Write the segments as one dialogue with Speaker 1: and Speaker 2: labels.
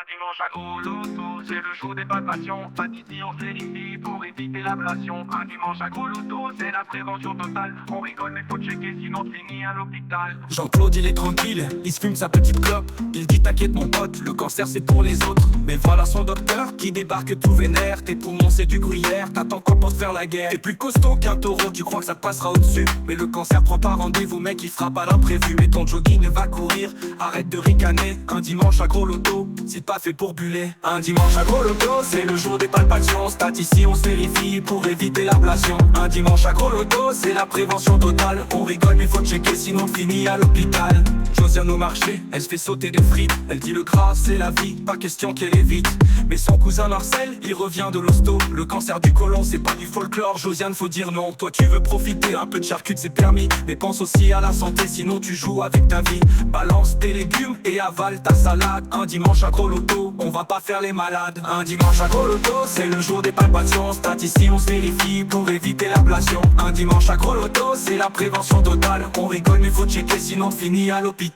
Speaker 1: Un dimanche à gros loto, c'est le show des palpations. Pas d'ici, on se vérifie pour éviter l'ablation. Un dimanche à gros loto, c'est la prévention totale. On rigole mais faut checker sinon tu finis à l'hôpital.
Speaker 2: Jean-Claude il est tranquille, il se fume sa petite clope. Il dit t'inquiète mon pote, le cancer c'est pour les autres. Mais voilà son docteur qui débarque tout vénère. Tes poumons c'est du gruyère, t'attends quoi pour te faire la guerre. T'es plus costaud qu'un taureau, tu crois que ça te passera au-dessus. Mais le cancer prend pas rendez-vous mec, il frappe à l'imprévu. Mais ton jogging va courir, arrête de ricaner. Un dimanche à gros loto, c'est pas fait pour buller. Un dimanche à gros loto, c'est le jour des palpations. Stat ici on se vérifie pour éviter l'ablation. Un dimanche à gros loto, c'est la prévention totale. On rigole mais faut checker sinon on finit à l'hôpital. Josiane au marché, elle se fait sauter des frites. Elle dit le gras c'est la vie, pas question qu'elle évite. Mais son cousin Marcel, il revient de l'hosto. Le cancer du côlon c'est pas du folklore. Josiane faut dire non, toi tu veux profiter. Un peu de charcut c'est permis, mais pense aussi à la santé sinon tu joues avec ta vie. Balance tes légumes et avale ta salade. Un dimanche à gros loto, on va pas faire les malades. Un dimanche à gros loto, c'est le jour des palpations. Stat ici on se vérifie pour éviter l'ablation. Un dimanche à gros loto, c'est la prévention totale. On rigole mais faut checker sinon on finit à l'hôpital.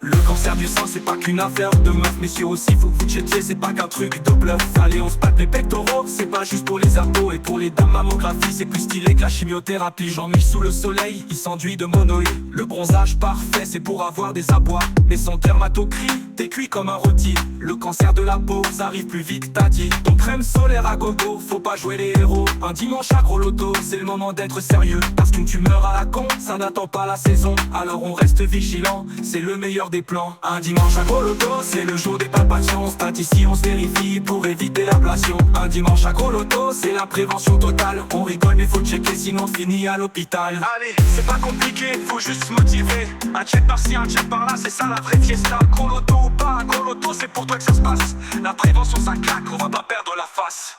Speaker 2: Le cancer du sein c'est pas qu'une affaire de meuf. Messieurs aussi faut que vous checker, c'est pas qu'un truc de bluff. Allez on se palpe les pectoraux, c'est pas juste pour les abdos. Et pour les dames mammographie c'est plus stylé que la chimiothérapie. Jean-Mich sous le soleil, il s'enduit de monoïde. Le bronzage parfait c'est pour avoir des abois. Mais sans dermatocrie, t'es cuit comme un rôti. Le cancer de la peau, ça arrive plus vite t'as dit. Ton crème solaire à gogo, faut pas jouer les héros. Un dimanche à gros loto, c'est le moment d'être sérieux. Parce qu'une tumeur à la con, ça n'attend pas la saison. Alors on reste vigilant, c'est le meilleur des plans. Un dimanche à gros loto, c'est le jour des palpations. Stat ici on se vérifie pour éviter l'ablation. Un dimanche à gros loto, c'est la prévention totale. On rigole mais faut checker sinon on finit à l'hôpital. Allez, c'est pas compliqué, faut juste se motiver. Un check par-ci, un check par-là, c'est ça la vraie fiesta. Gros loto ou pas, gros loto c'est pour toi que ça se passe. La prévention ça claque, on va pas perdre la face.